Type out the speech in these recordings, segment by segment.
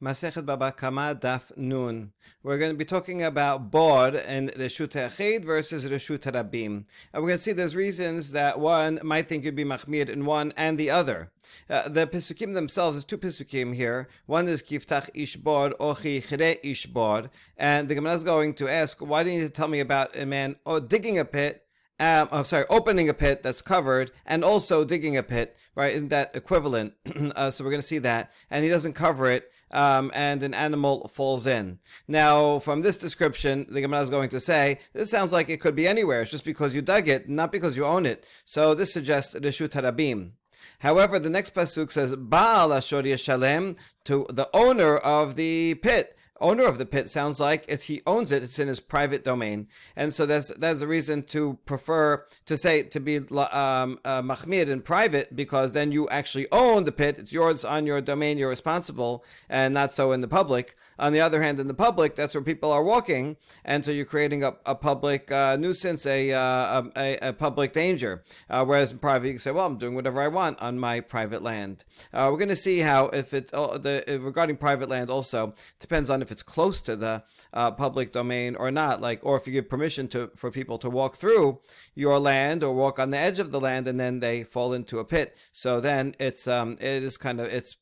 Masechet Baba Kama Daf Nun. We're going to be talking about Bod and Reshut Ha'achid versus Reshut Harabim. And we're going to see there's reasons that one might think you'd be Mahmir in one and the other. The Pesukim themselves, there's two Pesukim here. One is Kiftach Ish Bod, Ochi Chire Ish Bod. And the Gemara is going to ask, why do you need to tell me about a man digging a pit? Opening a pit that's covered and also digging a pit, right? Isn't that equivalent? So we're going to see that. And he doesn't cover it, and an animal falls in. Now, from this description, the Gemara is going to say, this sounds like it could be anywhere. It's just because you dug it, not because you own it. So this suggests Reshut Harabim. However, the next pasuk says, Baal Ashor Yeshalem, to the owner of the pit. Owner of the pit sounds like he owns it, it's in his private domain. And so that's a reason to prefer to say to be machmir in private, because then you actually own the pit, it's yours on your domain, you're responsible, and not so in the public. On the other hand, in the public, that's where people are walking, and so you're creating a public nuisance, a public danger. Whereas in private, you can say, well, I'm doing whatever I want on my private land. We're going to see how, if regarding private land also, depends on if it's close to the public domain or not, or if you give permission for people to walk through your land or walk on the edge of the land and then they fall into a pit. So then it's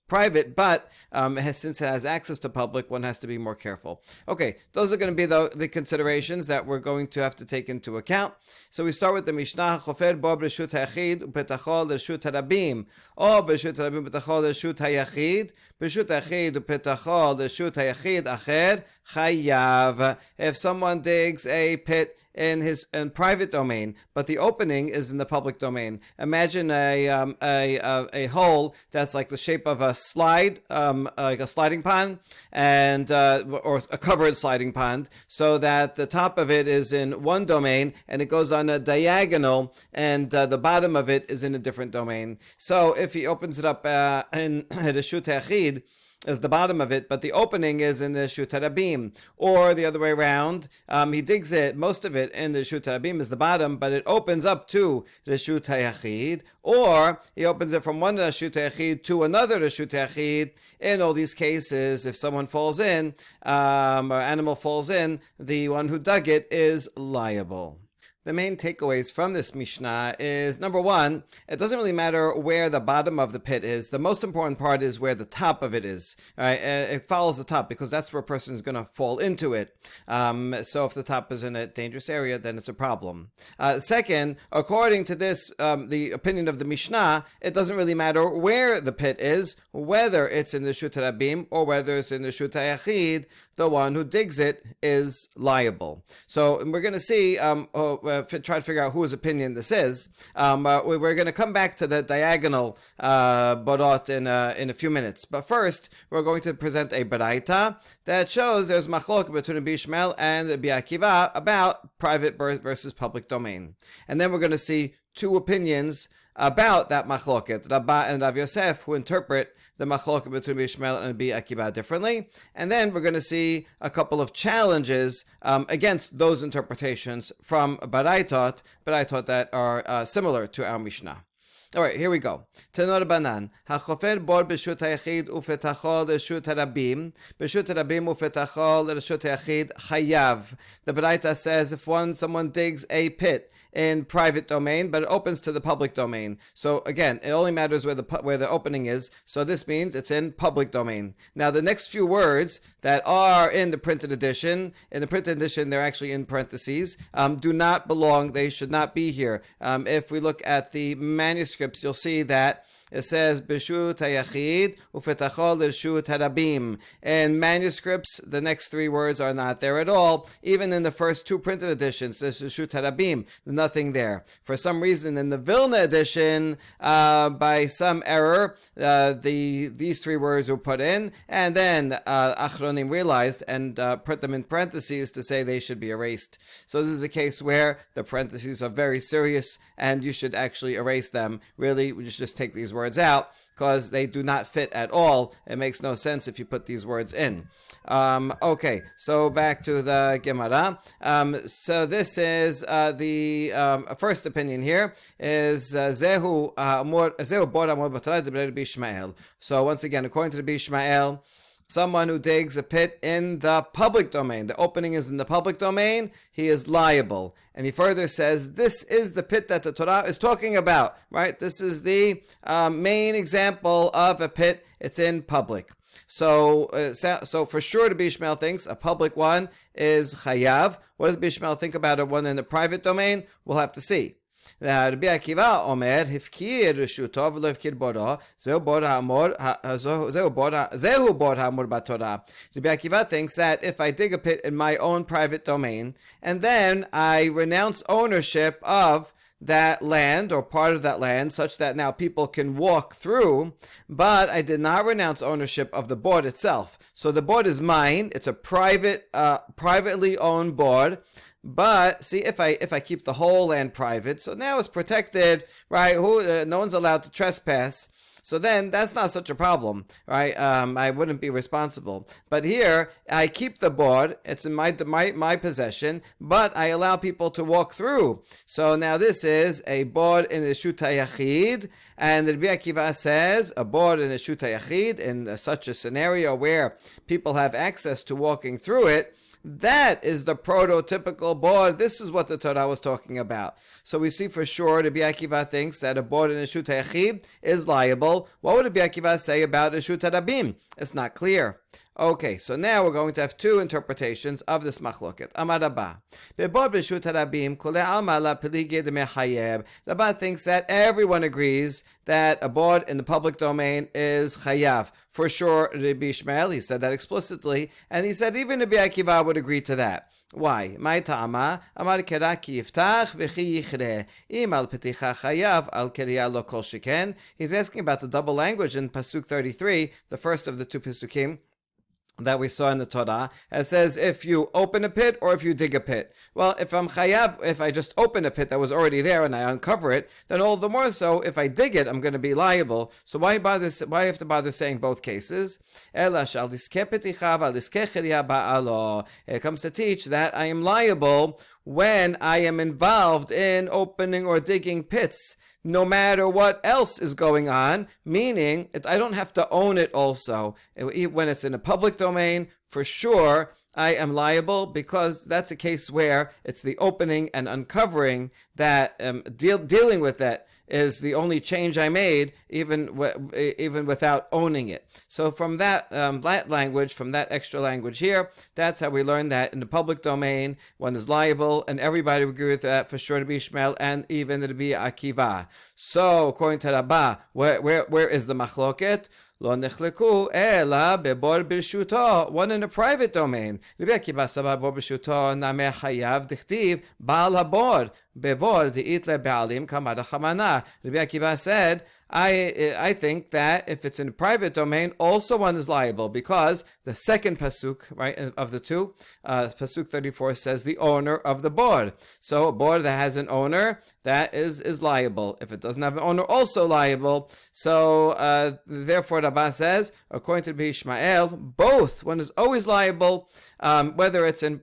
private, but since it has access to public, one has to be more careful. Okay, those are going to be the considerations that we're going to have to take into account. So we start with the Mishnah, Chofer bo b'reshut ha'achid u'petachol l'reshut harabim, or b'reshut harabim u'petachol l'reshut ha'yachid, b'reshut ha'achid u'petachol l'reshut ha'yachid acher chayav. If someone digs a pit in his private domain, but the opening is in the public domain. Imagine a hole that's like the shape of a slide, like a sliding pond, and or a covered sliding pond, so that the top of it is in one domain and it goes on a diagonal, and the bottom of it is in a different domain. So if he opens it up in Reshut Ha'achid, is the bottom of it, but the opening is in the Reshut Harabim, or the other way around. He digs it, most of it in the Reshut Harabim is the bottom, but it opens up to Reshut Hayachid, or he opens it from one Reshut Hayachid to another Reshut Hayachid. In all these cases, if someone falls in, or animal falls in, the one who dug it is liable. The main takeaways from this Mishnah is, number one, it doesn't really matter where the bottom of the pit is. The most important part is where the top of it is. Right? It follows the top because that's where a person is going to fall into it. So if the top is in a dangerous area, then it's a problem. Second, according to this, the opinion of the Mishnah, it doesn't really matter where the pit is, whether it's in the Reshut Harabim or whether it's in the Reshut Hayachid. The one who digs it is liable. So we're going to see, try to figure out whose opinion this is. We're going to come back to the diagonal borot in a few minutes. But first, we're going to present a baraita that shows there's machlok between Rabbi Ishmael and Rabbi Akiva about private versus public domain. And then we're going to see two opinions about that machloket, Rabbah and Rav Yosef, who interpret the machloket between Ishmael and Rabbi Akiva differently. And then we're going to see a couple of challenges against those interpretations from Baraitot that are similar to our Mishnah. All right, here we go. Tenor Banan. HaChofer bor b'reshut ha'yachid u'fetachol l'reshut harabim. B'reshut harabim u'fetachol l'reshut ha'yachid chayav. The Baraita says if someone digs a pit in private domain, but it opens to the public domain. So again, it only matters where the opening is. So this means it's in public domain. Now the next few words that are in the printed edition, they're actually in parentheses, do not belong. They should not be here. If we look at the manuscripts, you'll see that it says B'reshut Hayachid u'fetachol l'reshut harabim. In manuscripts, the next three words are not there at all. Even in the first two printed editions, there's Reshut Harabim, nothing there. For some reason, in the Vilna edition, by some error, these three words were put in, and then Achronim realized and put them in parentheses to say they should be erased. So this is a case where the parentheses are very serious, and you should actually erase them. Really, we should just take these words out because they do not fit at all. It makes no sense if you put these words in. Okay, so back to the Gemara. So this is the first opinion here is Zehu Bor Amor B'Torah D'Brei Rabbi Ishmael. So once again, according to Rabbi Ishmael, someone who digs a pit in the public domain, the opening is in the public domain, he is liable. And he further says, this is the pit that the Torah is talking about, right? This is the main example of a pit. It's in public. So for sure, the Bishmael thinks a public one is chayav. What does Bishmael think about a one in the private domain? We'll have to see. Rabbi Akiva Omer Hifkir Reshuto v'lo Hifkir Boro Zehu Bor Ha'amur B'Torah. Rabbi Akiva thinks that if I dig a pit in my own private domain and then I renounce ownership of that land or part of that land such that now people can walk through, but I did not renounce ownership of the board itself. So the board is mine. It's a privately owned board. But see, if I keep the whole land private, so now it's protected, right? No one's allowed to trespass. So then that's not such a problem, right? I wouldn't be responsible. But here, I keep the board. It's in my possession, but I allow people to walk through. So now this is a board in the Reshut HaYachid, and the Rabbi Akiva says a board in the Reshut HaYachid, in such a scenario where people have access to walking through it, that is the prototypical board. This is what the Torah was talking about. So we see for sure Rabbi Akiva thinks that a board in Reshut HaYachid is liable. What would Rabbi Akiva say about Reshut HaRabim? It's not clear. Okay, so now we're going to have two interpretations of this machloket. Amar Rabba. Bebod Reshut HaRabim kule alma la pelige de mechayev. Rabba thinks that everyone agrees that a board in the public domain is chayav. For sure, Rabbi Ishmael, he said that explicitly, and he said even Rabbi Akiva would agree to that. Why? My ta'ama, amar kera ki yiftach v'chi yichre. Im al peticha chayav al keriya lo kol sheken. He's asking about the double language in Pasuk 33, the first of the two Pasukim that we saw in the Torah. It says if you open a pit or if you dig a pit. Well, if I'm chayav, if I just open a pit that was already there and I uncover it, then all the more so, if I dig it, I'm going to be liable. So why have to bother saying both cases? It comes to teach that I am liable when I am involved in opening or digging pits, no matter what else is going on, meaning I don't have to own it also. When it's in a public domain, for sure, I am liable because that's a case where it's the opening and uncovering that dealing with that is the only change I made, even without owning it. So from that language, from that extra language here, that's how we learn that in the public domain, one is liable, and everybody would agree with that for sure to be Ishmael and even to be Akiva. So according to Rabbah, where is the machloket? Lo nechleku ela bebor b'rshuto, one in a private domain. Rabbi Akiva sabar bor b'rshuto nameh chayav dichtiv baal habor bebor di'itle be'alim kamar chamana. Rabbi Akiva said, I think that if it's in a private domain, also one is liable because the second pasuk, right, of the two, pasuk 34 says the owner of the board. So a board that has an owner, that is liable. If it doesn't have an owner, also liable. So therefore, Rabbah says, according to Rabbi Ishmael, both, one is always liable, whether it's in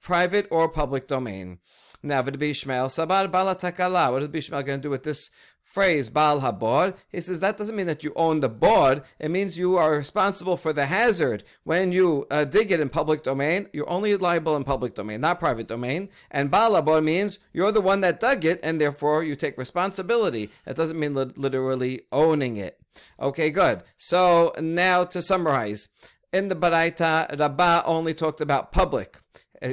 private or public domain. Now, Rabbi Ishmael, sabar bala takala. What is Rabbi Ishmael going to do with this phrase, Baal Habor? He says that doesn't mean that you own the board. It means you are responsible for the hazard. When you dig it in public domain, you're only liable in public domain, not private domain. And Baal Habor means you're the one that dug it, and therefore you take responsibility. It doesn't mean literally owning it. Okay, good. So now to summarize. In the Baraita, Rabbah only talked about public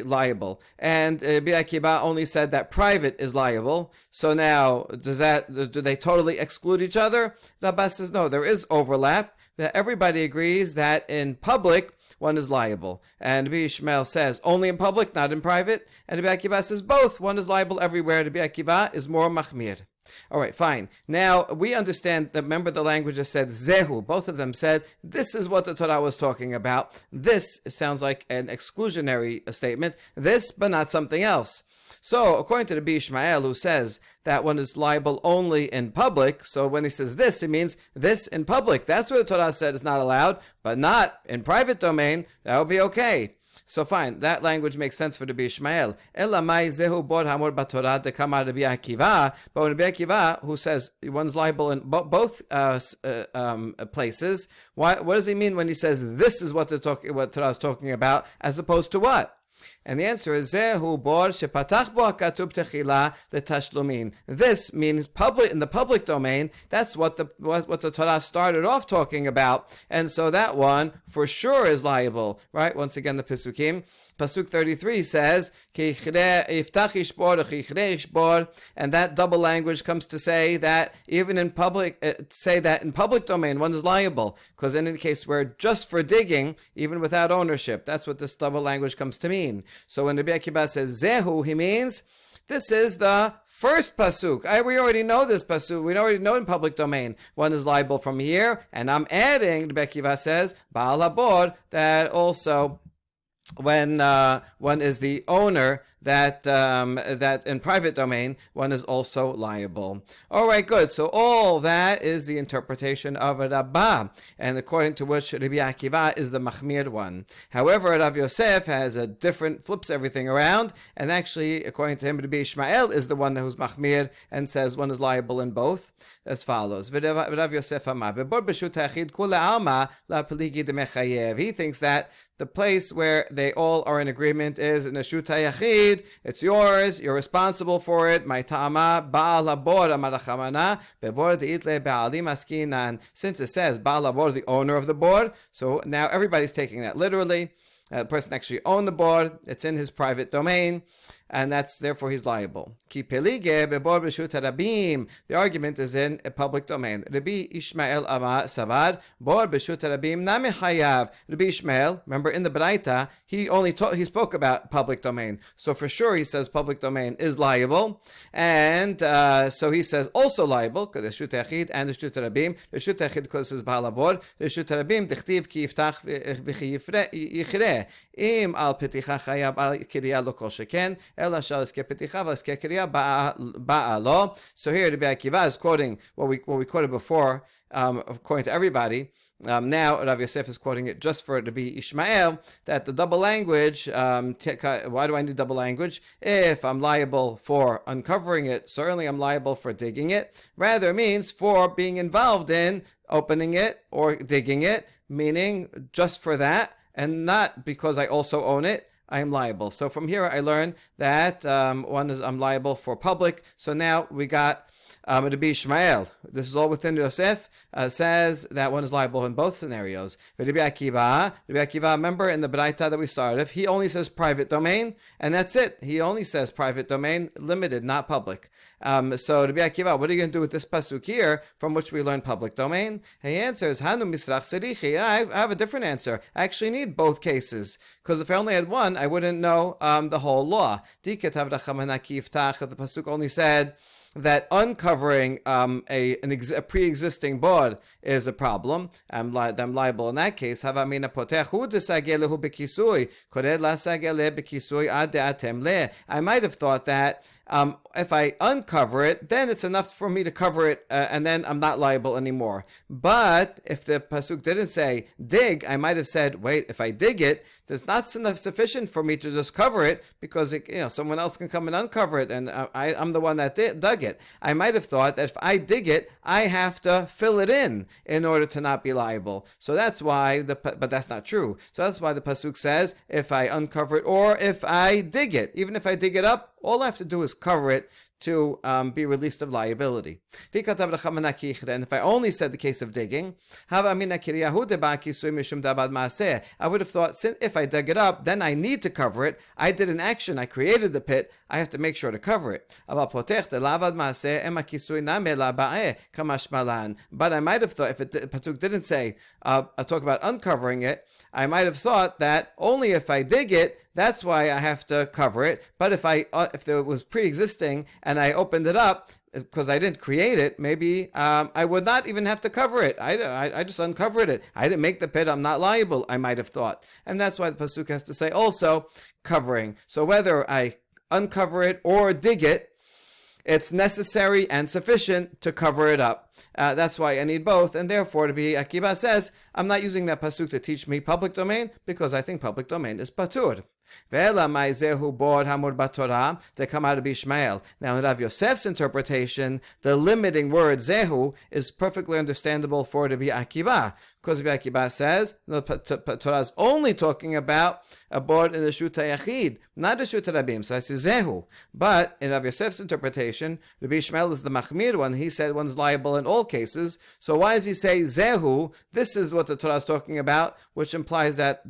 liable, and Rabbi Akiva only said that private is liable. So now, do they totally exclude each other? Rabbah says no, there is overlap. Everybody agrees that in public one is liable, and Rabbi Ishmael says only in public, not in private, and Rabbi Akiva says both. One is liable everywhere. Rabbi Akiva is more machmir. All right, fine. Now, we understand that, remember the language that said zehu. Both of them said, this is what the Torah was talking about. This sounds like an exclusionary statement. This, but not something else. So, according to Rabbi Ishmael, who says that one is liable only in public, so when he says this, it means this in public. That's what the Torah said is not allowed, but not in private domain. That would be okay. So fine, that language makes sense for Rabbi Ishmael. Elamai zehu bod hamor batorah dekamar Rabbi Akiva. But when Rabbi Akiva, who says one's liable in both places, what does he mean when he says this is what Torah is talking about, as opposed to what? And the answer is Zehu bor shepatach bo hakatuv techila letashlumin. This means public, in the public domain. That's what the Torah started off talking about, and so that one for sure is liable, right? Once again, the Pesukim. Pasuk 33 says, and that double language comes to say that even in public, in public domain, one is liable, because in any case where just for digging, even without ownership, that's what this double language comes to mean. So when Rabbi Akiva says Zehu, he means this is the first pasuk. We already know this pasuk. We already know in public domain one is liable from here, and I'm adding, Rabbi Akiva says, Baal Habor, that also when one is the owner, that in private domain one is also liable. All right, good. So all that is the interpretation of Rabbah, and according to which Rabbi Akiva is the Machmir one. However, Rav Yosef has a different, flips everything around, and actually, according to him, Rabbi Ishmael is the one who's Machmir and says one is liable in both, as follows. Rav Yosef Amar, he thinks that the place where they all are in agreement is in a Reshut HaYachid. It's yours. You're responsible for it. My ta'ama Baal Habor amarachamana bebor deitle ba'alim askinan. Since it says Baal Habor, the owner of the board, so now everybody's taking that literally. The person actually owned the board. It's in his private domain, and therefore he's liable. Ki pelige bebor b'reshut harabim. The argument is in a public domain. Rabbi Ishmael Amar Savar bor b'reshut harabim nami chayav. Rabbi Ishmael, remember in the Braita, he spoke about public domain. So for sure he says public domain is liable, and so he says also liable because reshut yachid and reshut harabim. Reshut yachid because it says Baal Habor. Reshut harabim dichtiv ki yiftach v'chi Im al peticha chayav al kiriya lo kol sheken ela shal eske peticha v'eske kiriya ba'alo. So here Rabbi Akiva is quoting what we quoted before, according to everybody. Now Rav Yosef is quoting it just for Rabbi Ishmael, that the double language, why do I need double language? If I'm liable for uncovering it, certainly I'm liable for digging it. Rather means for being involved in opening it or digging it, meaning just for that, and not because I also own it, I am liable. So from here I learn that I'm liable for public. So now we got Rabbi Ishmael. This is all within Yosef. Says that one is liable in both scenarios. Rabbi Akiva, remember in the Braita that we started, he only says private domain, and that's it. He only says private domain, limited, not public. So Rabbi Akiva, what are you going to do with this pasuk here, from which we learn public domain? And he answers, Hanu misrach serichi. I have a different answer. I actually need both cases, because if I only had one, I wouldn't know the whole law. If the pasuk only said that uncovering a pre-existing board is a problem, I'm liable in that case. I might have thought that if I uncover it, then it's enough for me to cover it, and then I'm not liable anymore. But if the pasuk didn't say dig, I might have said, wait, if I dig it, there's not enough sufficient for me to just cover it, because someone else can come and uncover it, and I'm the one that dug it. I might have thought that if I dig it, I have to fill it in order to not be liable. So that's why but that's not true. So that's why the pasuk says if I uncover it or if I dig it. Even if I dig it up, all I have to do is cover it to be released of liability. And if I only said the case of digging, I would have thought, if I dug it up, then I need to cover it. I did an action, I created the pit, I have to make sure to cover it. But I might have thought, if the pasuk didn't say, talk about uncovering it, I might have thought that only if I dig it, that's why I have to cover it. But if there was pre-existing and I opened it up, because I didn't create it, maybe I would not even have to cover it. I just uncovered it. I didn't make the pit. I'm not liable, I might have thought. And that's why the pasuk has to say also covering. So whether I uncover it or dig it, it's necessary and sufficient to cover it up. That's why I need both, and therefore Rabbi Akiva says, I'm not using that pasuk to teach me public domain because I think public domain is patur. Ve'ela ma'zehu bod hamur b'Torah dekama Rabbi Ishmael. Now in Rav Yosef's interpretation, the limiting word zehu is perfectly understandable for Rabbi Akiva, because Rabbi Akiva says the Torah is only talking about a bod in the Reshut HaYachid, not the Reshut HaRabim. So I say zehu. But in Rav Yosef's interpretation, Rabbi Ishmael is the machmir one. He said one's liable in all cases. So why does he say zehu? This is what the Torah is talking about, which implies that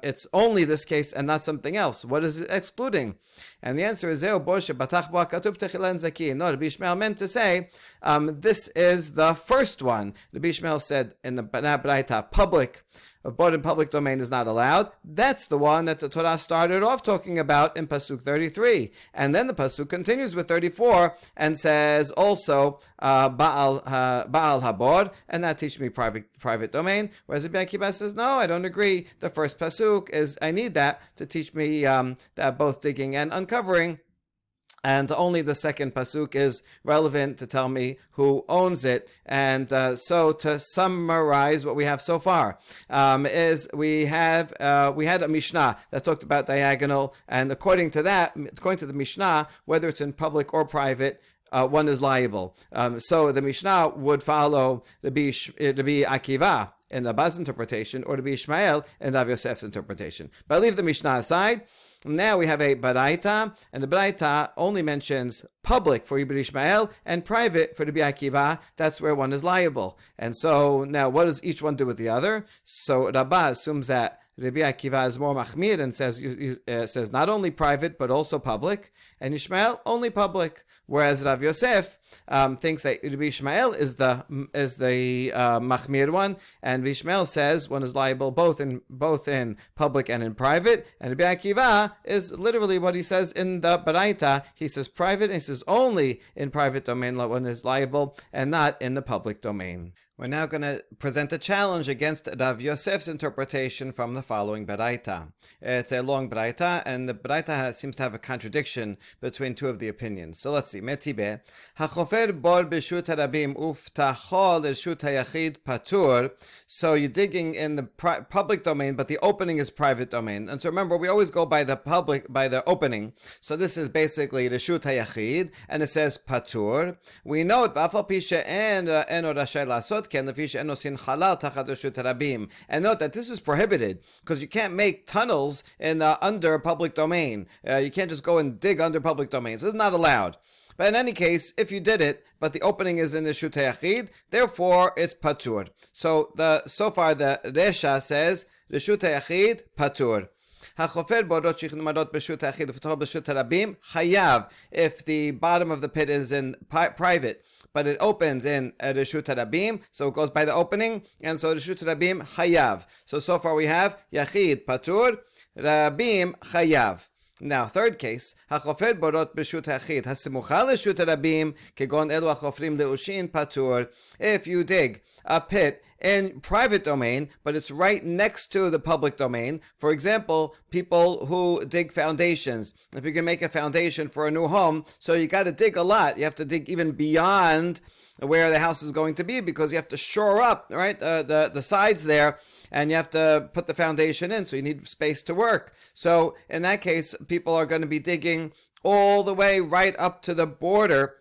it's only this case and not something else. What is it excluding? And the answer is zehu bod shebatach bo hakatuv techilan zaki. No, Rabbi Ishmael meant to say this is the first one. Rabbi Ishmael said in the Braita, public. A bod in public domain is not allowed. That's the one that the Torah started off talking about in Pasuk 33. And then the Pasuk continues with 34 and says also, Baal Habod, and that teach me private domain. Whereas Rabbi Akiva says, no, I don't agree. The first Pasuk is, I need that to teach me that both digging and uncovering. And only the second pasuk is relevant to tell me who owns it. And so to summarize what we have so far, is we had a Mishnah that talked about diagonal, and according to the Mishnah, whether it's in public or private, one is liable. So the Mishnah would follow Rabbi Akiva in Abba's interpretation, or Rabbi Ishmael in Rav Yosef's interpretation. But leave the Mishnah aside. Now we have a Baraita, and the Baraita only mentions public for Rabbi Ishmael and private for Rabbi Akiva. That's where one is liable. And so now what does each one do with the other? So Rabbah assumes that Rabbi Akiva is more machmir and says not only private but also public, and Ishmael only public. Whereas Rav Yosef thinks that Rabbi Ishmael is the machmir one, and Rabbi Ishmael says one is liable both in public and in private. And Rabbi Akiva is literally what he says in the Baraita. He says private, and he says only in private domain one is liable and not in the public domain. We're now going to present a challenge against Rav Yosef's interpretation from the following Baraita. It's a long Baraita, and the Baraita seems to have a contradiction between two of the opinions. So let's see. Metibe, hachofer bor b'shut harabim uftacho l'shut hayachid patur. So you're digging in the public domain, but the opening is private domain. And so remember, we always go by the opening. So this is basically l'shut hayachid, and it says patur. We note v'afal pi she'en rashay lasot. And note that this is prohibited because you can't make tunnels in under public domain. You can't just go and dig under public domain. So it's not allowed. But in any case, if you did it, but the opening is in the Reshut HaYachid, therefore it's patur. So far the Resha says Reshut HaYachid patur. If the bottom of the pit is in private, but it opens in Reshut HaRabim, so it goes by the opening, and so Reshut HaRabim Chayav. So far we have Yachid Patur, Rabim Chayav. Now, third case, Hachofer borot b'shut hachid hasimucha l'shut harabim kegon elu hachofrim leushin patur. If you dig a pit in private domain, but it's right next to the public domain. For example, people who dig foundations. If you can make a foundation for a new home, so you got to dig a lot. You have to dig even beyond where the house is going to be because you have to shore up, right, the sides there, and you have to put the foundation in, so you need space to work. So in that case, people are going to be digging all the way right up to the border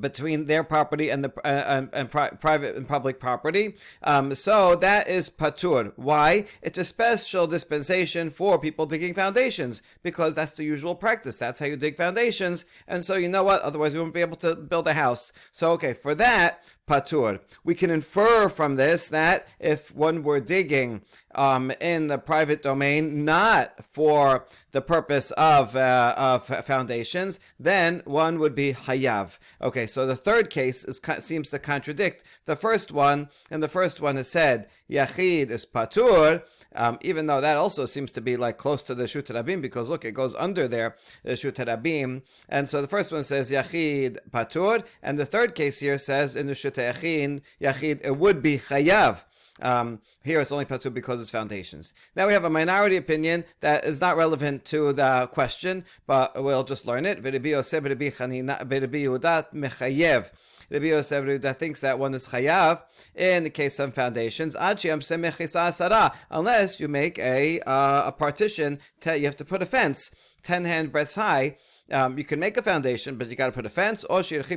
between their property and the private and public property. So that is patur. Why? It's a special dispensation for people digging foundations because that's the usual practice. That's how you dig foundations. And so you know what? Otherwise we won't be able to build a house. So okay, for that, patur. We can infer from this that if one were digging in the private domain, not for the purpose of foundations, then one would be hayav. Okay, so the third case seems to contradict the first one, and the first one is said yachid is patur, even though that also seems to be like close to the Reshut HaRabim, because look, it goes under there, the Reshut HaRabim, and so the first one says yachid patur, and the third case here says in the Reshut HaYachid, it would be chayav. Here it's only patur because it's foundations. Now we have a minority opinion that is not relevant to the question, but we'll just learn it. Rabbi Yehuda mechayev. Rabbi Yehuda thinks that one is chayav in the case of foundations, unless you make a partition. You have to put a fence 10 handbreadths high. You can make a foundation, but you got to put a fence. Or you have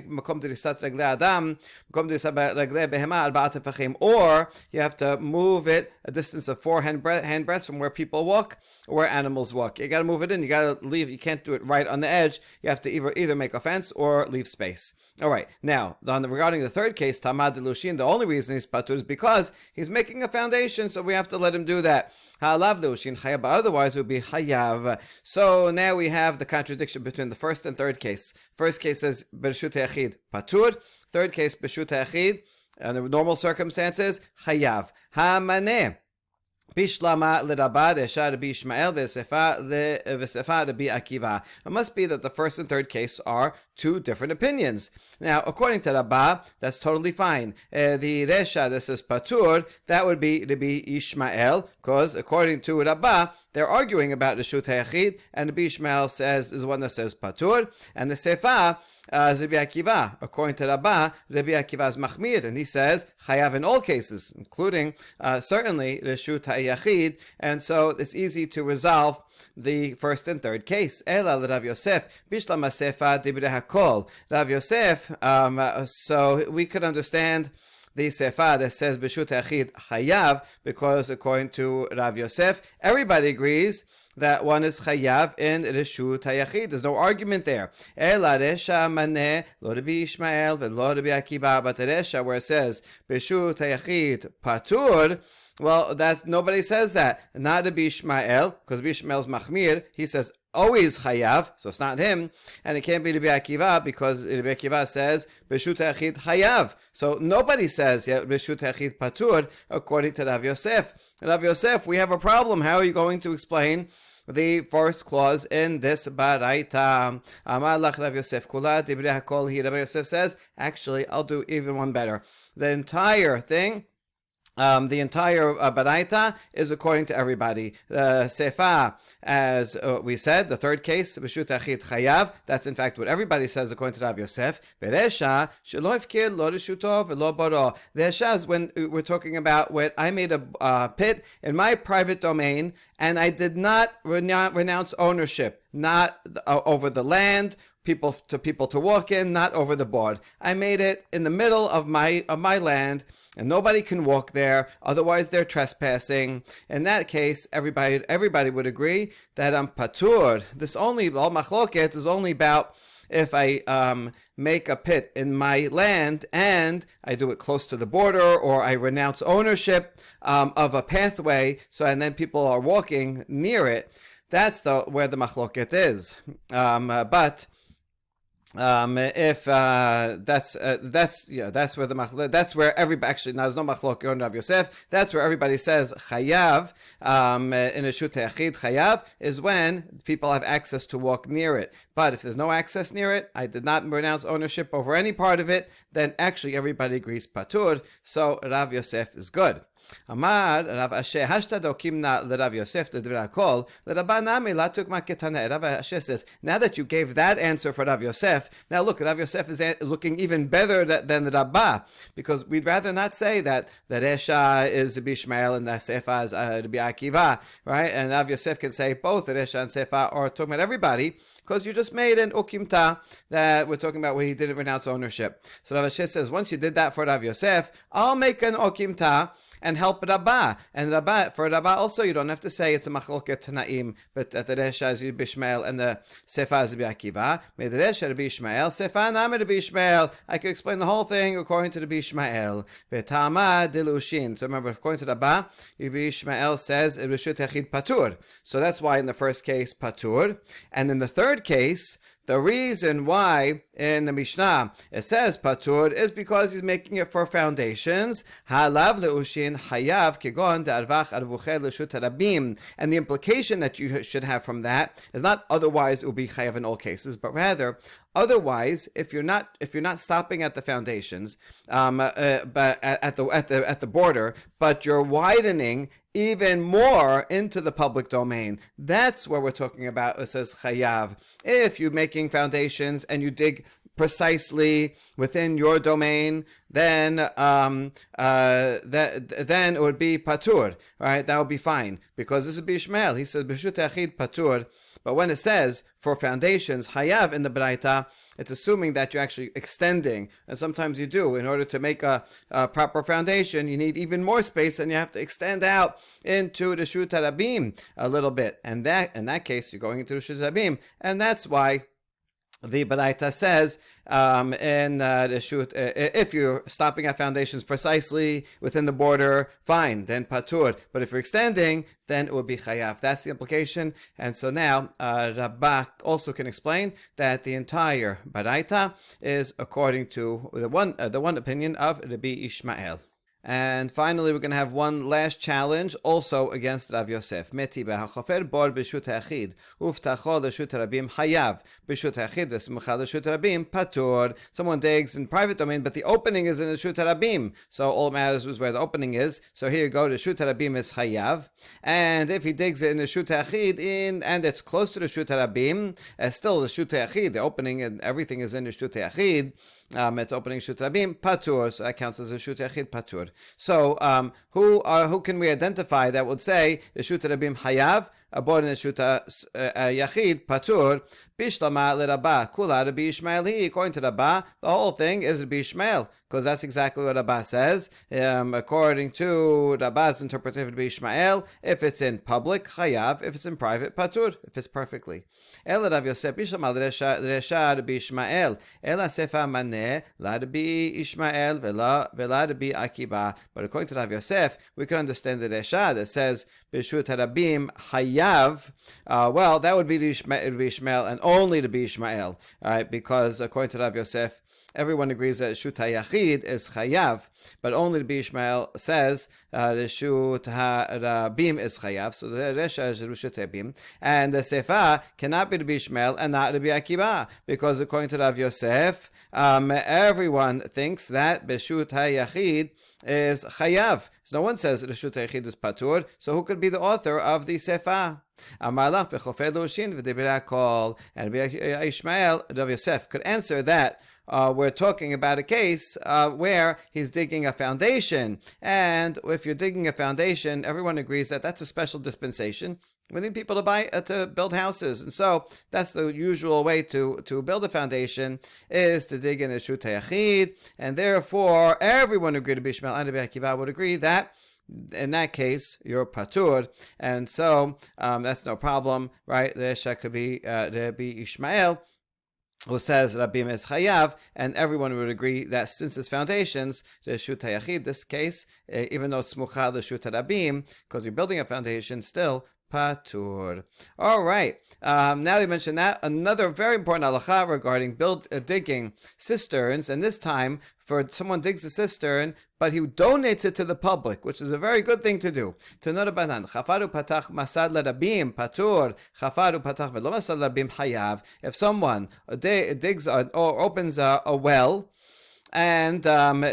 to move it a distance of 4 handbreadths from where people walk or where animals walk. You got to move it in. You got to leave. You can't do it right on the edge. You have to either make a fence or leave space. All right. Now, regarding the third case, Tamad Lushin, the only reason he's patur is because he's making a foundation, so we have to let him do that. Otherwise, it would be hayav. So now we have the contradiction between the first and third case. First case says b'reshut ha'yachid patur. Third case b'reshut ha'yachid, under normal circumstances, hayav. Hamaneh. Bishlama l'Rabba Resha Rabbi Ishmael v'Sefa Rabbi Akiva. It must be that the first and third case are two different opinions. Now, according to Rabba, that's totally fine. The Resha that says patur, that would be Rabbi Ishmael, because according to Rabba, they're arguing about the Reshut HaYachid, and Rabbi Ishmael is the one that says patur, and the Sefa Rabbi Akiva. According to Rabba, Rabbi Akiva is Mahmir, and he says chayav in all cases, including certainly Reshut HaYachid, and so it's easy to resolve the first and third case. Ela Rav Yosef Bishlam Sefa Dibre Hakol. Rav Yosef, so we could understand the sefa that says B'Reshut HaYachid chayav, because according to Rav Yosef, everybody agrees that one is chayav in Reshut HaYachid. There's no argument there. Ela Resha Maneh Lo Rabbi Ishmael V'Lo Rabbi Akiva. But the Resha where it says B'Reshut HaYachid patur, well, nobody says that. Not Rabbi Ishmael, because Rabbi Ishmael's Mahmir. He says always chayav, so it's not him, and it can't be Rabbi Akiva because Rabbi Akiva says B'Reshut HaYachid chayav. So nobody says B'Reshut HaYachid patur according to Rav Yosef. Rav Yosef, we have a problem. How are you going to explain the first clause in this baraita? Amar lach Rav Yosef kula divrei hakol hi. Rav Yosef says, actually, I'll do even one better. The entire thing, the entire baraita is according to everybody. Sefa, as we said, the third case, B'Reshut HaYachid chayav, that's in fact what everybody says according to Rav Yosef. Veresha, shelo ifkir lo reshuto v'lo baro. The Resha is when we're talking about when I made a pit in my private domain and I did not renounce ownership, not over the land, people to walk in, not over the board. I made it in the middle of my land, and nobody can walk there, otherwise they're trespassing. In that case, everybody would agree that I'm patur. All machloket is only about if I make a pit in my land and I do it close to the border, or I renounce ownership of a pathway, and then people are walking near it. That's where the machloket is. If that's where everybody, actually, now there's no machlok on Rav Yosef. That's where everybody says chayav in a Reshut HaYachid chayav is when people have access to walk near it. But if there's no access near it, I did not renounce ownership over any part of it, then actually everybody agrees patur. So Rav Yosef is good. Amar Rav Asher hashta dokimna l'Rav Yosef l'divrei hakol l'Rabba nami latuk maketane. Rav Asher says, now that you gave that answer for Rav Yosef, now look, Rav Yosef is looking even better than the Rabba, because we'd rather not say that the Resha is Rabbi Ishmael and the Sefa is Rabbi Akiva, right? And Rav Yosef can say both the Resha and Sefa are talking about everybody, because you just made an ukimta that we're talking about where he didn't renounce ownership. So Rav Asher says, once you did that for Rav Yosef, I'll make an ukimta and help Rabba. And for Rabba also, you don't have to say it's a machloket tanaim, but the Resha is Rabbi Ishmael and the Sefa is Rabbi Akiva. Made the Resha Rabbi Ishmael, Sefa nami Rabbi Ishmael. I could explain the whole thing according to Rabbi Ishmael. Betama dilushin. So remember, according to Rabba, Rabbi Ishmael says Reshut HaYachid patur. So that's why in the first case patur, and in the third case, The reason why in the Mishnah it says patur is because he's making it for foundations. Halav leushin hayav kegon de'arvach arvuche l'shut harabim. And the implication that you should have from that is not otherwise it will be chayav in all cases, but rather otherwise, if you're not stopping at the foundations, but at the border, but you're widening even more into the public domain, that's what we're talking about. It says chayav. If you're making foundations and you dig precisely within your domain, then then it would be patur, right? That would be fine, because this would be Ishmael. He says b'shut achid patur. But when it says for foundations, hayav in the Braita, it's assuming that you're actually extending. And sometimes you do. In order to make a proper foundation, you need even more space, and you have to extend out into the Reshut Harabim a little bit. And that, in that case, you're going into the Reshut Harabim. And that's why the Braita says, if you're stopping at foundations precisely within the border, fine, then patur. But if you're extending, then it would be chayav. That's the implication. And so now, Rabbah also can explain that the entire Braita is according to the one opinion of Rabbi Ishmael. And finally, we're going to have one last challenge, also against Rav Yosef. Meti b'hachofer bor b'shut ha'achid, uftacho l'shut harabim hayav, b'shut ha'achid v'smucha l'shut harabim patur. Someone digs in private domain, but the opening is in the shut harabim. So all that matters is where the opening is. So here you go, the shut harabim is hayav. And if he digs it in the shut ha'achid, and it's close to the shut harabim, still the shut ha'achid, the opening and everything is in the shut ha'achid. It's opening shut rabim patur, so that counts as a shut yachid patur. So who can we identify that would say the shut rabim hayav, abor in the shut yachid patur, bishlama l'Rabbah kula Rabbi Ishmael hi. According to Rabbah, the whole thing is Rabbi Ishmael, because that's exactly what Rabbah says. According to Rabbah's interpretation of Rabbi Ishmael, if it's in public chayav, if it's in private patur, if it's perfectly. El Rav Yosef bishlama l'resha Rabbi Ishmael el sefa maneh la Rabbi Ishmael vela Rabbi Akiba. But according to Rav Yosef, we can understand the resha that says b'shut harabim hayav. Well, that would be Rabbi Ishmael and only Rabbi Ishmael, right? Because according to Rav Yosef, everyone agrees that Reshut HaYachid is Chayav, but only the Ishmael says Reshut HaRabim is Chayav, so the Resha is Reshut HaRabim, and the Sefa cannot be the Ishmael and not Rabbi Akiba, because according to Rav Yosef, everyone thinks that Reshut HaYachid is Chayav. So no one says Reshut HaYachid is Patur, so who could be the author of the Sefa? Amalach b'chofed l'ushin v'dibira kol, and Rabbi Ishmael, Rav Yosef could answer that. We're talking about a case where he's digging a foundation, and if you're digging a foundation, everyone agrees that that's a special dispensation. We need people to build houses, and so that's the usual way to build a foundation, is to dig in a Reshut HaYachid, and therefore everyone agreed, to Ishmael and Rabbi Akiva would agree that in that case you're patur, and so that's no problem, right? The Resha could be Rabbi Ishmael, who says Rabim is Chayav, and everyone would agree that since its foundations, the Reshut HaYachid, this case, even though Smucha the Reshut HaRabim, because you're building a foundation, still patur. All right. Now they mentioned that another very important halacha regarding digging cisterns, and this time for someone digs a cistern, but he donates it to the public, which is a very good thing to do. Tanur Banan, Chafaru patach masad l'Rabim patur, Chafaru patach v'lo masad l'Rabim hayav. If someone digs or opens a well and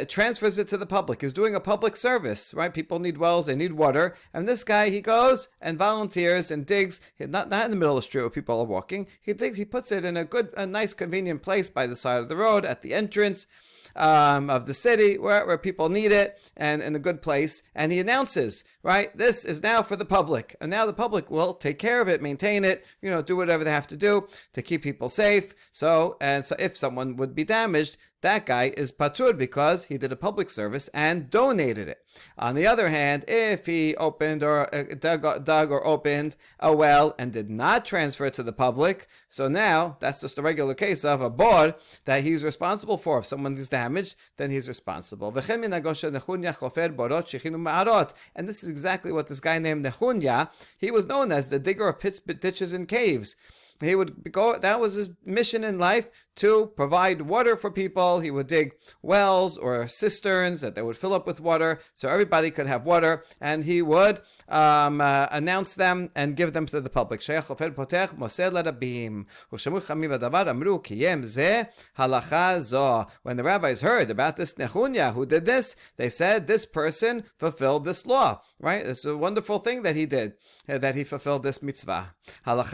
transfers it to the public, is doing a public service, right? People need wells, they need water, and this guy, he goes and volunteers and digs, not in the middle of the street where people are walking, he puts it in a nice convenient place by the side of the road, at the entrance of the city, where people need it, and in a good place, and he announces, right, this is now for the public, and now the public will take care of it, maintain it, do whatever they have to do to keep people safe. So if someone would be damaged, that guy is patur because he did a public service and donated it. On the other hand, if he opened or dug or opened a well and did not transfer it to the public, so now that's just a regular case of a bor that he's responsible for. If someone is damaged, then he's responsible. And this is exactly what this guy named Nehunia, he was known as the digger of pits, ditches, and caves. he would go, that was his mission in life, to provide water for people. He would dig wells or cisterns that they would fill up with water so everybody could have water, and he would announce them and give them to the public. When the rabbis heard about this Nehunia who did this, they said, this person fulfilled this law, right? It's a wonderful thing that he did, that he fulfilled this mitzvah. Wait,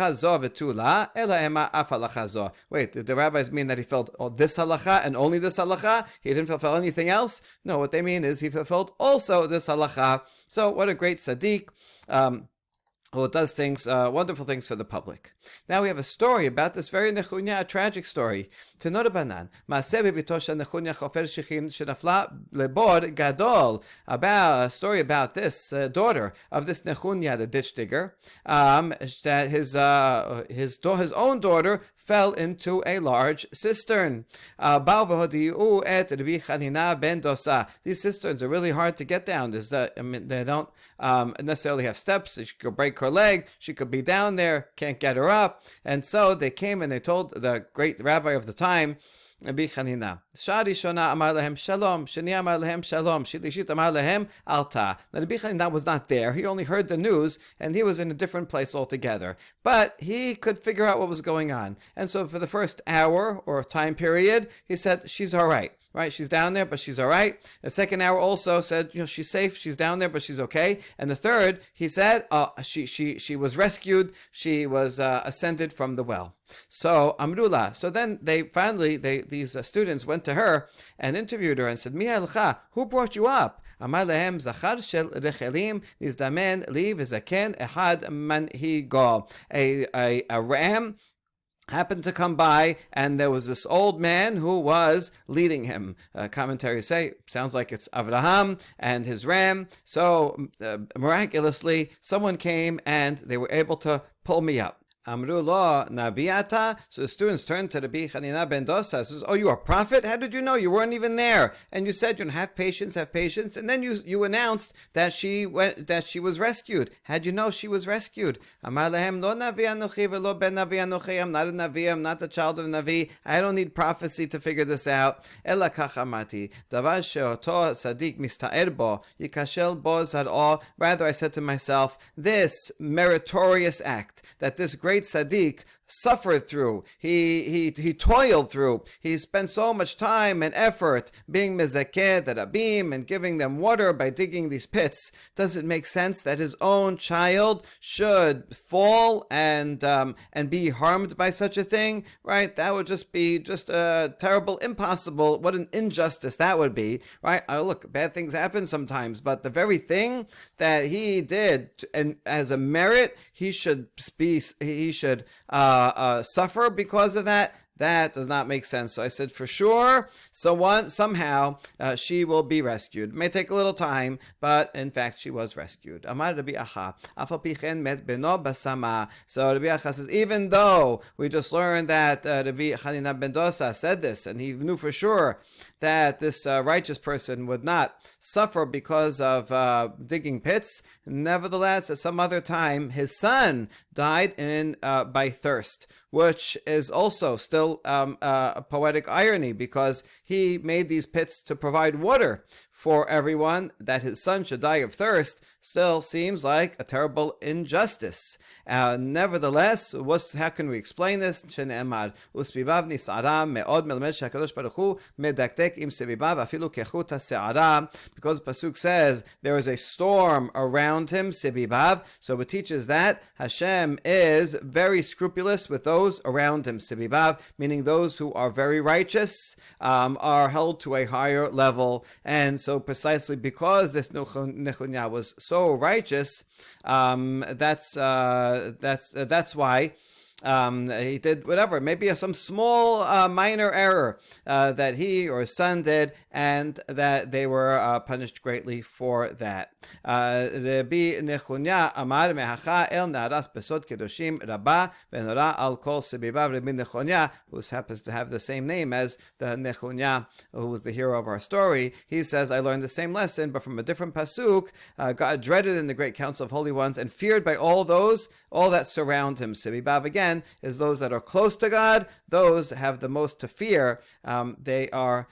did the rabbis mean that he fulfilled this halacha and only this halacha? He didn't fulfill anything else? No, what they mean is he fulfilled also this halacha. So what a great tzaddik. Who does things, wonderful things for the public. Now we have a story about this very Nehunia, a tragic story. Tenor banan, maaseh bebitosha Nehunia chofer shichim shenafla lebor gadol. About a story about this daughter of this Nehunia, the ditch digger, that his own daughter fell into a large cistern. These cisterns are really hard to get down. They don't necessarily have steps. She could break her leg. She could be down there, can't get her up. And so they came and they told the great rabbi of the time, Rabbi Chanina. Shari Shona Amar Lehem Shalom. Shani Amar Lehem Shalom. Shilishit Amar Lehem Alta. Now Rabbi Chanina was not there. He only heard the news, and he was in a different place altogether. But he could figure out what was going on. And so for the first hour or time period, he said, she's all right. Right, she's down there, but she's all right. The second hour also said, she's safe. She's down there, but she's okay. And the third, he said, she was rescued. She was ascended from the well. So Amrullah. So then these students went to her and interviewed her and said, Mi halcha, who brought you up? Amar lehem zachar shel rechelim nizdamen li v'zaken ehad manhigo. A ram happened to come by, and there was this old man who was leading him. Commentaries say, sounds like it's Avraham and his ram. So miraculously, someone came and they were able to pull me up. Amru lo nabiata. So the students turned to Rabbi Chanina ben Dosa. Says, "Oh, you are a prophet? How did you know? You weren't even there. And you said, have patience, have patience. And then you announced that she was rescued. How'd you know she was rescued? Amar lehem lo navi anochi velo ben navi anochi. I'm not a navi. I'm not the child of a navi. I don't need prophecy to figure this out. Ela kach amati davar sheoto sadik mista'er bo yikashel bo zar'o. Rather, I said to myself, this meritorious act that this great tzaddik suffered through, he toiled through, he spent so much time and effort being mezakeh the rabim and giving them water by digging these pits. Does it make sense that his own child should fall and be harmed by such a thing? Right? That would just be a terrible, impossible. What an injustice that would be, right? Look, bad things happen sometimes, but the very thing that he did, and as a merit, he should suffer because of that. That does not make sense. So I said, for sure, somehow she will be rescued. It may take a little time, but in fact, she was rescued. Amar Rabbi Acha, afal pichen met beno basama. So Rabbi Acha says, even though we just learned that Rabbi Chanina ben Dosa said this, and he knew for sure that this righteous person would not suffer because of digging pits, nevertheless, at some other time, his son died by thirst, which is also still a poetic irony, because he made these pits to provide water for everyone. That his son should die of thirst still seems like a terrible injustice. Nevertheless, how can we explain this? Because Pasuk says there is a storm around him, sibibav. So it teaches that Hashem is very scrupulous with those around him, sibibav, meaning those who are very righteous are held to a higher level. And so precisely because this Nehunia was so righteous, that's why he did whatever, maybe some small minor error that he or his son did, and that they were punished greatly for that. Rabbi Nehunia Amar mehacha el naras besod kedoshim rabba venora al kol sebibav. Rabbi Nehunia, who happens to have the same name as the Nehunia who was the hero of our story, he says, I learned the same lesson, but from a different pasuk. God dreaded in the great council of holy ones and feared by all that surround him. Sebibav again understand is those that are close to God, those have the most to fear. They are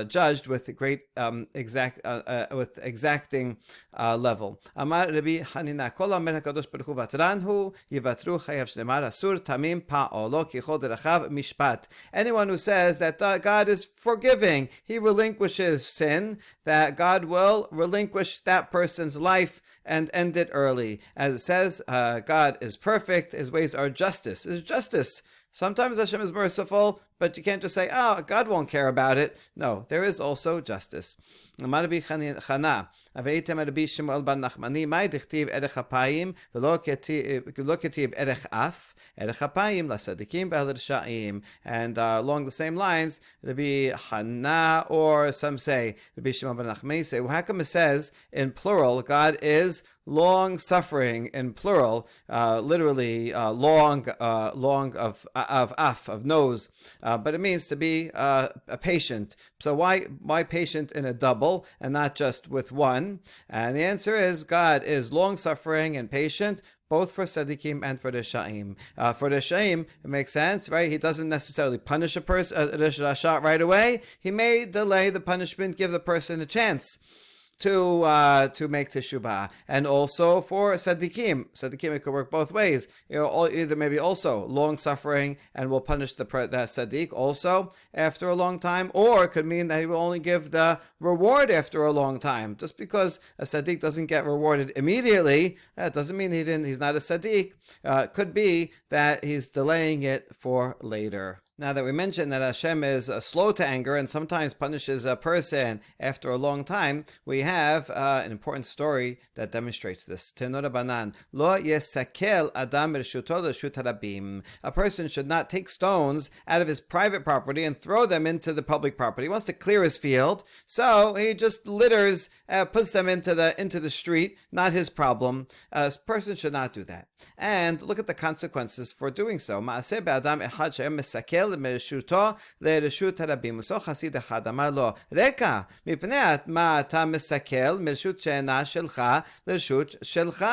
judged with great with exacting level. Amar Rabbi Hanina kol amer hakadosh baruch hu vatranhu yivatru chayav shlemar asur tamim pa'olo kichol derachav mishpat. Anyone who says that God is forgiving, he relinquishes sin, that God will relinquish that person's life and end it early. As it says, God is perfect, his ways are justice. Is justice. Sometimes Hashem is merciful, but you can't just say, oh, God won't care about it. No, there is also justice. Rabbi Chana, Aveitem Rabbi Shmuel bar Nachmani, Mai dichtiv erech hapayim, v'lo ketiv erech af, erech hapayim lasadikim v'al-risha'im. And along the same lines, Rabbi Chana, or some say, Rabbi Shmuel bar Nachmani say, well, how come it says in plural, God is long-suffering in plural, literally long of af, of nose, but it means to be a patient. So why patient in a double and not just with one? And the answer is God is long-suffering and patient, both for tzaddikim and for the sha'im. For the sha'im, it makes sense, right? He doesn't necessarily punish a person, a rasha right away. He may delay the punishment, give the person a chance to make teshubah. And also for tzaddikim, it could work both ways. Either maybe also long suffering and will punish the tzaddik also after a long time, or it could mean that he will only give the reward after a long time. Just because a tzaddik doesn't get rewarded immediately, that doesn't mean he's not a tzaddik. Could be that he's delaying it for later. Now that we mentioned that Hashem is slow to anger and sometimes punishes a person after a long time, we have an important story that demonstrates this. Tenor Banan, Lo yesakel adam reshuto l'reshut harabim. A person should not take stones out of his private property and throw them into the public property. He wants to clear his field, so he just litters, puts them into the street. Not his problem. A person should not do that. And look at the consequences for doing so. Ma'aseh be'adam echad she'em mesakel מרשותו לרשות הרבים. וסו חסיד אחד אמר לו, רקע, מפני מה אתה מסכל מרשות שאינה שלך לרשות שלך.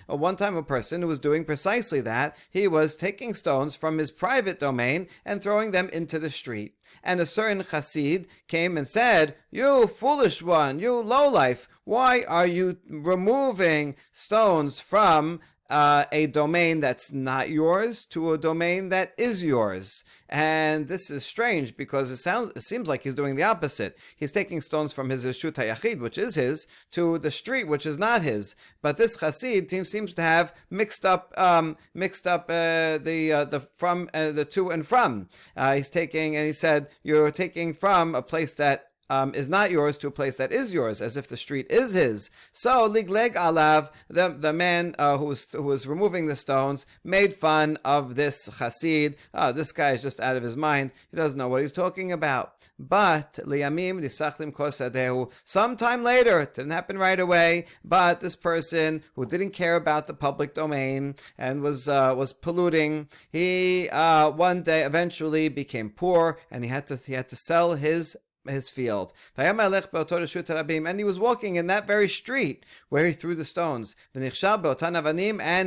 One time a person who was doing precisely that, he was taking stones from his private domain and throwing them into the street. And a certain chassid came and said, you foolish one, you lowlife, why are you removing stones from a domain that's not yours to a domain that is yours? And this is strange because it seems like he's doing the opposite. He's taking stones from his Reshut HaYachid, which is his, to the street, which is not his. But this Chassid seems to have mixed up the from, the to and from. He's taking, and he said, you're taking from a place that is not yours to a place that is yours, as if the street is his. So ligleg alav, the man who was removing the stones, made fun of this chassid. This guy is just out of his mind. He doesn't know what he's talking about. But liyamim disachlim kol sadehu. Sometime later, it didn't happen right away, but this person who didn't care about the public domain and was polluting, he one day eventually became poor, and he had to sell his field. And he was walking in that very street where he threw the stones. And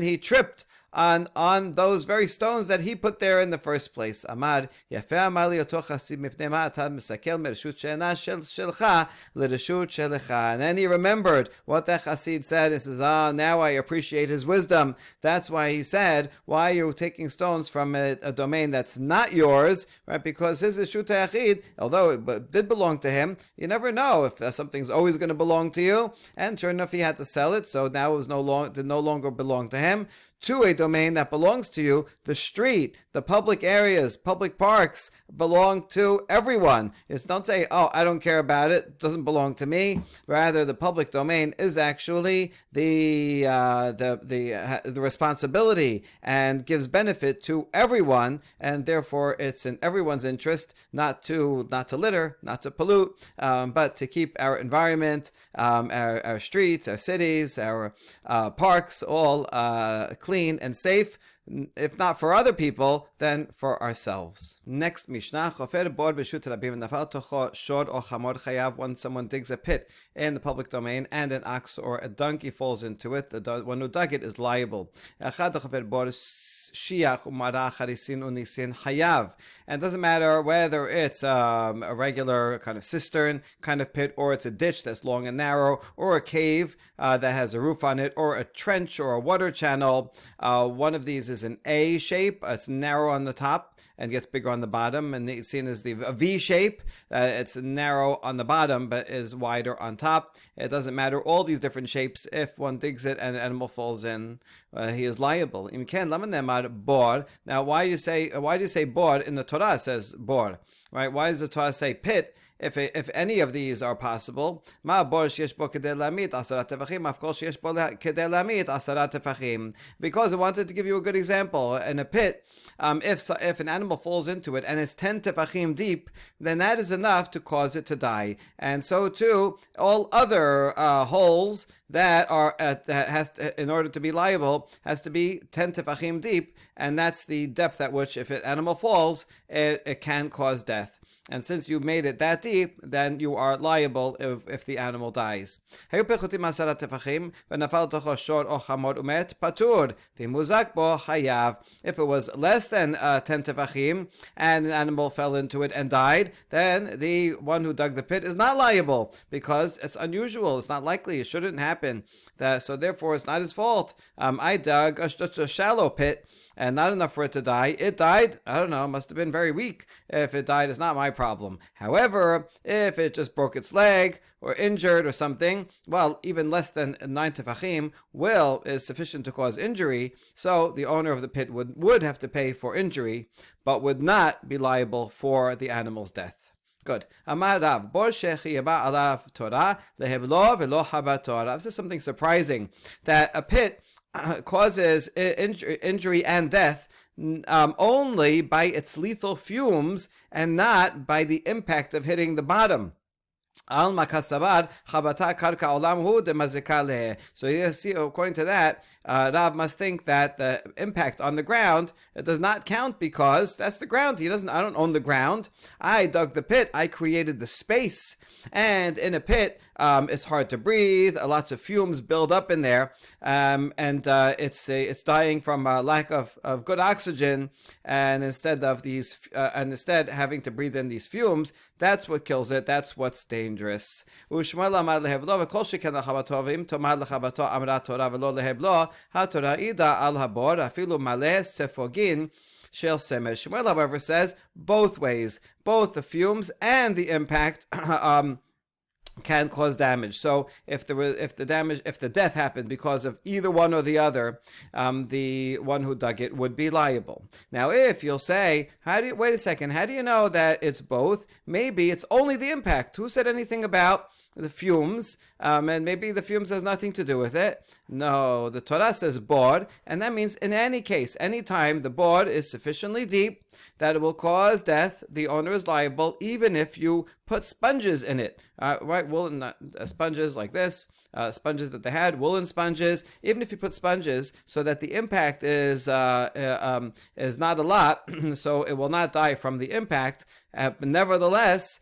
he tripped on those very stones that he put there in the first place. Amar, and then he remembered what that chassid said. He says, now I appreciate his wisdom. That's why he said, why are you taking stones from a domain that's not yours, right? Because his Reshut HaYachid, although it did belong to him, you never know if something's always going to belong to you. And sure enough, he had to sell it, so now it did no longer belong to him, to a domain that belongs to you. The street, the public areas, public parks belong to everyone. Don't say, oh, I don't care about it, it doesn't belong to me. Rather, the public domain is actually the responsibility and gives benefit to everyone, and therefore it's in everyone's interest not to litter, not to pollute, but to keep our environment, our streets, our cities, our parks all clean and safe, If not for other people, then for ourselves. Next Mishnah, chofer bor b'reshut rabim nafal tocho shor or chamor chayav. When someone digs a pit in the public domain and an ox or a donkey falls into it, the one who dug it is liable. Echad chofer bor shiach umara charisin unisin hayav. And it doesn't matter whether it's a regular kind of cistern kind of pit, or it's a ditch that's long and narrow, or a cave that has a roof on it, or a trench or a water channel. One of these is an A shape. It's narrow on the top and gets bigger on the bottom, and it's seen as a V shape. It's narrow on the bottom but is wider on top. It doesn't matter, all these different shapes. If one digs it and an animal falls in, he is liable. Now, why do you say bor in the Torah? It says bor, right? Why does the Torah say pit? If any of these are possible, because it wanted to give you a good example. In a pit, if an animal falls into it and it's 10 tefachim deep, then that is enough to cause it to die. And so too, all other holes that are in order to be liable, has to be 10 tefachim deep, and that's the depth at which, if an animal falls, it can cause death. And since you made it that deep, then you are liable if the animal dies. If it was less than 10 tefachim and an animal fell into it and died, then the one who dug the pit is not liable, because it's unusual, it's not likely, it shouldn't happen. So therefore it's not his fault. I dug just a shallow pit and not enough for it to die. It died, I don't know, must have been very weak. If it died, it's not my problem. However, if it just broke its leg or injured or something, well, even less than 9 tefachim is sufficient to cause injury. So the owner of the pit would have to pay for injury, but would not be liable for the animal's death. Good. Amar Rav, bor shechi yaba alav Torah leheblo velo haba Torah. This is something surprising, that a pit causes injury and death only by its lethal fumes and not by the impact of hitting the bottom. So you see, according to that, Rav must think that the impact on the ground, it does not count, because that's the ground. I don't own the ground. I dug the pit. I created the space. And in a pit, it's hard to breathe. Lots of fumes build up in there, and it's dying from lack of good oxygen. And instead having to breathe in these fumes, that's what kills it. That's what's dangerous. Shmuel, however, says both ways. Both the fumes and the impact can cause damage. So if the death happened because of either one or the other, the one who dug it would be liable. Now, if you'll say, wait a second, how do you know that it's both? Maybe it's only the impact. Who said anything about the fumes? And maybe the fumes has nothing to do with it. No, the Torah says bor, and that means in any case, anytime the bor is sufficiently deep that it will cause death, the owner is liable, even if you put sponges in it. Right, woolen sponges like this, sponges that they had, woolen sponges. Even if you put sponges, so that the impact is not a lot, so it will not die from the impact. But nevertheless,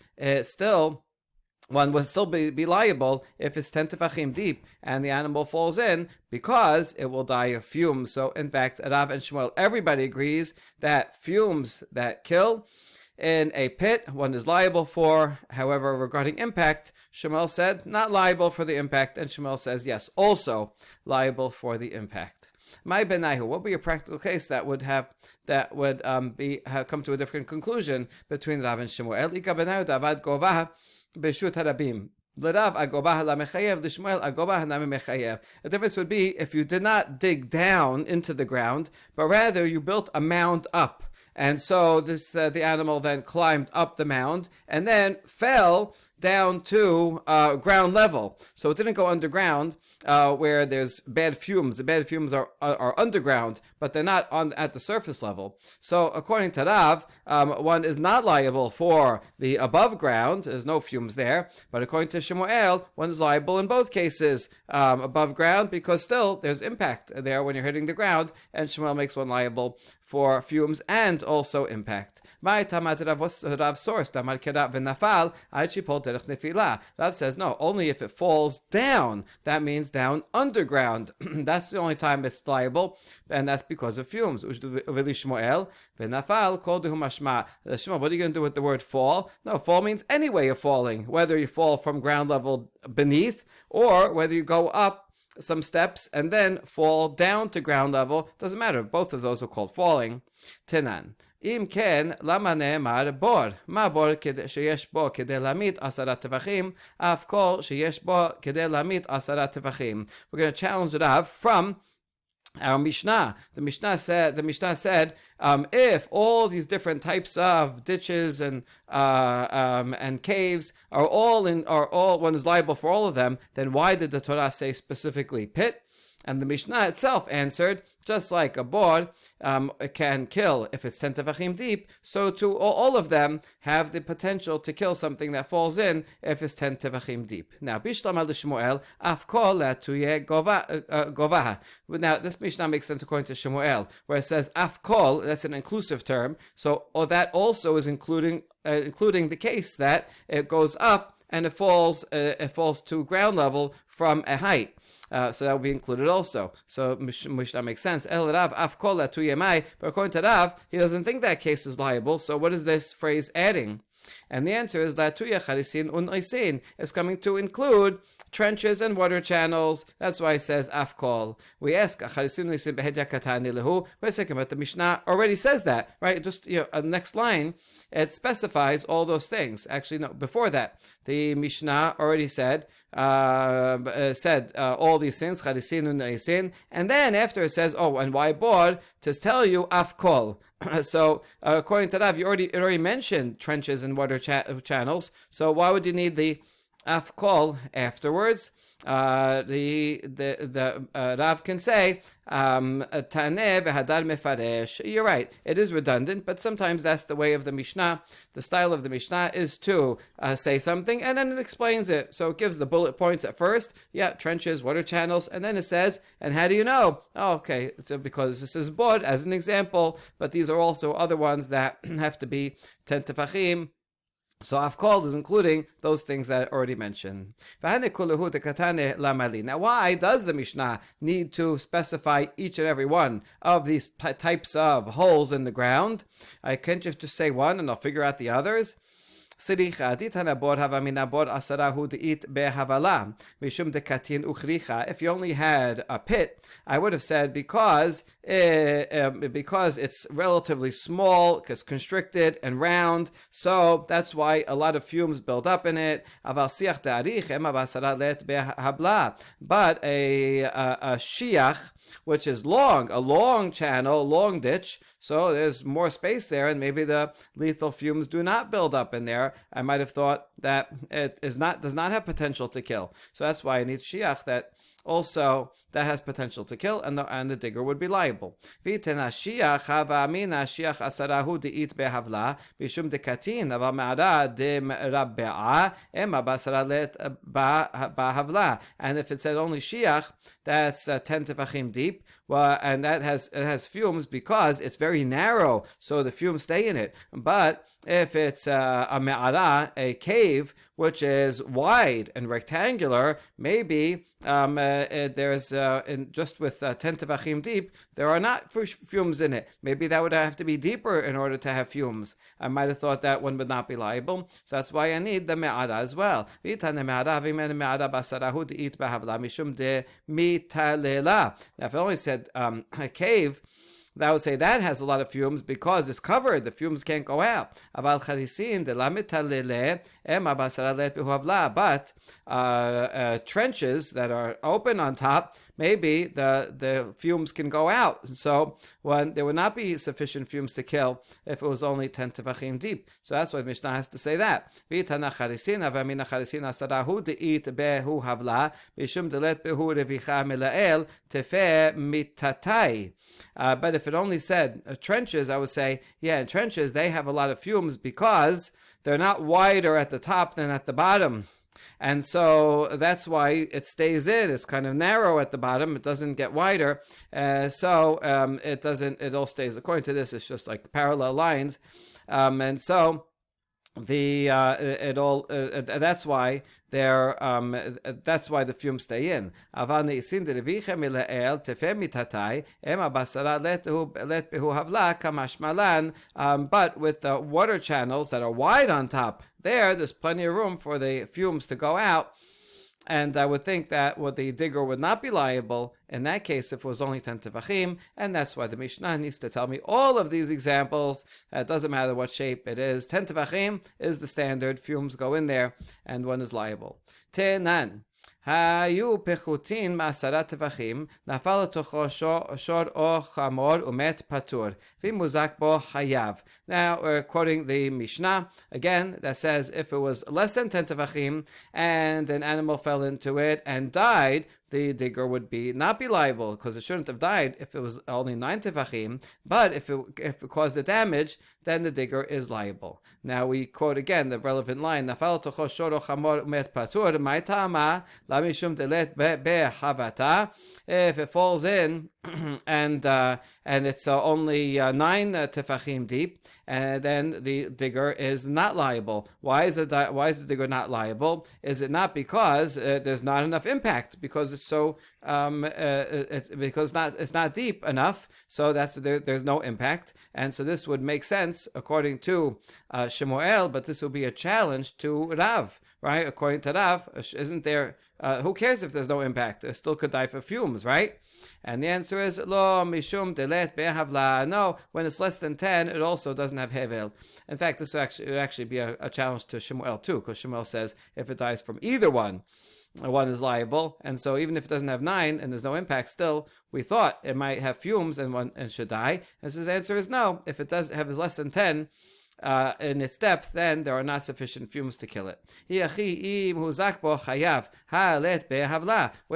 one will still be liable if it's 10 tefachim deep and the animal falls in, because it will die of fumes. So in fact, Rav and Shmuel, everybody agrees that fumes that kill in a pit, one is liable for. However, regarding impact, Shmuel said not liable for the impact, and Shmuel says yes, also liable for the impact. My benaihu, what would be a practical case that would have come to a different conclusion between Rav and Shmuel? Ika benaihu davad govah b'reshut harabim. L'Rav agobah lamechayev, l'Shmuel agobah nami mechayev. The difference would be if you did not dig down into the ground, but rather you built a mound up. And so the animal then climbed up the mound and then fell down to ground level. So it didn't go underground, where there's bad fumes. The bad fumes are underground, but they're not at the surface level. So according to Rav, one is not liable for the above ground. There's no fumes there. But according to Shemuel, one is liable in both cases, above ground, because still there's impact there when you're hitting the ground, and Shemuel makes one liable for fumes and also impact. Rav says no, only if it falls down. That means down underground. That's the only time it's liable, and that's because of fumes. Shmuel, what are you going to do with the word fall? No, fall means any way of falling, whether you fall from ground level beneath or whether you go up some steps and then fall down to ground level. Doesn't matter. Both of those are called falling. Tenan. אם כן, למה נאמר בור? מה בור שיש בו כדי להמית 10 טווחים, אף כל שיש בו כדי להמית 10 טווחים. We're going to challenge it out from our Mishnah. The Mishnah said, if all these different types of ditches and caves are all one is liable for all of them, then why did the Torah say specifically pit? And the Mishnah itself answered, just like a boar can kill if it's 10 tefachim deep, so too all of them have the potential to kill something that falls in if it's 10 tefachim deep. Now, Bishlam al Shmuel, af kol latuye govaha. Now, this Mishnah makes sense according to Shmuel, where it says af kol, that's an inclusive term, so that also is including the case that it goes up and it falls to ground level from a height. So that will be included also. So Mishnah makes sense. El Rav af kol tuyemai. But according to Rav, he doesn't think that case is liable. So what is this phrase adding? And the answer is latuya charisin un'isin. It's coming to include trenches and water channels. That's why it says af kol. We ask charisin un'isin behedya katani lehu. Wait a second, but the Mishnah already says that, right? Just next line. It specifies all those things. Actually, no, before that, the Mishnah already said all these things, charisin un'isin, and then after it says, and why bor, to tell you af kol. So according to Rav, it already mentioned trenches and water channels. So why would you need the af kol afterwards? Rav can say, Taneh v'hadar mefaresh. You're right, it is redundant, but sometimes that's the way of the Mishnah. The style of the Mishnah is to say something and then it explains it. So it gives the bullet points at first. Yeah, trenches, water channels, and then it says, and how do you know? Oh, okay, so because this is bod as an example, but these are also other ones that have to be 10 tefachim. So af kol is including those things that I already mentioned. Now, why does the Mishnah need to specify each and every one of these types of holes in the ground? I can't just say one and I'll figure out the others. If you only had a pit, I would have said because it's relatively small, because constricted and round, so that's why a lot of fumes build up in it. But a shiach, which is long, a long channel, long ditch, so there's more space there, and maybe the lethal fumes do not build up in there. I might have thought that it does not have potential to kill. So that's why it needs shiach that has potential to kill, and the digger would be liable. And if it said only shiach, that's 10 tefachim deep, and it has fumes because it's very narrow, so the fumes stay in it. But if it's a me'ara, a cave, which is wide and rectangular, maybe there's just with 10 tefachim deep, there are not fumes in it. Maybe that would have to be deeper in order to have fumes. I might have thought that one would not be liable, so that's why I need the me'ara as well. Now, if I only said a cave, that would say that has a lot of fumes because it's covered. The fumes can't go out. But trenches that are open on top, maybe the fumes can go out. So there would not be sufficient fumes to kill if it was only 10 tefachim deep. So that's why Mishnah has to say that. But if it only said trenches, I would say, yeah, in trenches they have a lot of fumes because they're not wider at the top than at the bottom. And so that's why it stays in. It's kind of narrow at the bottom. It doesn't get wider. It all stays. According to this, it's just like parallel lines. And so that's why the fumes stay in. But with the water channels that are wide on top, there's plenty of room for the fumes to go out. And I would think that the digger would not be liable in that case if it was only 10 tefachim, and that's why the Mishnah needs to tell me all of these examples. It doesn't matter what shape it is. 10 tefachim is the standard. Fumes go in there, and one is liable. Tenan. היו פחותין מעשרה טווחים, נפל לתוכו שור או חמור ומת פטור, ואם מוזק בו חייב. Now we're quoting the Mishnah again that says if it was less than 10 tefachim and an animal fell into it and died, the digger would not be liable because it shouldn't have died if it was only 9 tefachim. But if it caused the damage, then the digger is liable. Now we quote again the relevant line: "Nafal tocho shor chamor met patur mai tama la mishum delet behavata." If it falls in and it's only 9 tefachim deep, then the digger is not liable. Why is the digger not liable? Is it not because there's not enough impact? Because it's so it's not deep enough, so there's no impact, and so this would make sense according to Shemuel, but this will be a challenge to Rav, right? According to Rav, isn't there? Who cares if there's no impact? It still could die for fumes, right? And the answer is lo mishum delet behavla. No, when it's less than 10, it also doesn't have hevel. In fact, this would actually be a challenge to Shemuel too, because Shemuel says if it dies from either one is liable. And so even if it doesn't have 9 and there's no impact, still we thought it might have fumes and should die. And so his answer is no. If it does have less than 10 in its depth, then there are not sufficient fumes to kill it. Wait a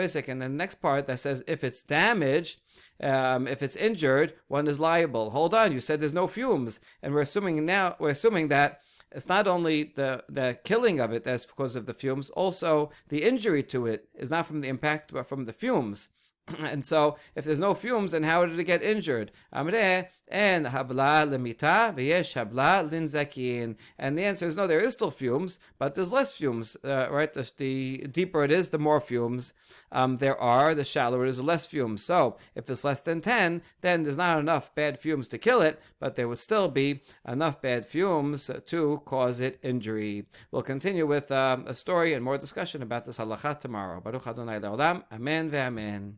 second, the next part that says if it's damaged, if it's injured, one is liable. Hold on, you said there's no fumes, and we're assuming that it's not only the killing of it that's because of the fumes, also the injury to it is not from the impact but from the fumes. And so, if there's no fumes, then how did it get injured? Amreh en habla lemita v'yesh habla linzakin. And the answer is no, there is still fumes, but there's less fumes, right? The deeper it is, the more fumes there are. The shallower it is, the less fumes. So, if it's less than 10, then there's not enough bad fumes to kill it, but there would still be enough bad fumes to cause it injury. We'll continue with a story and more discussion about this halakha tomorrow. Baruch Adonai Le'olam. Amen ve'amen.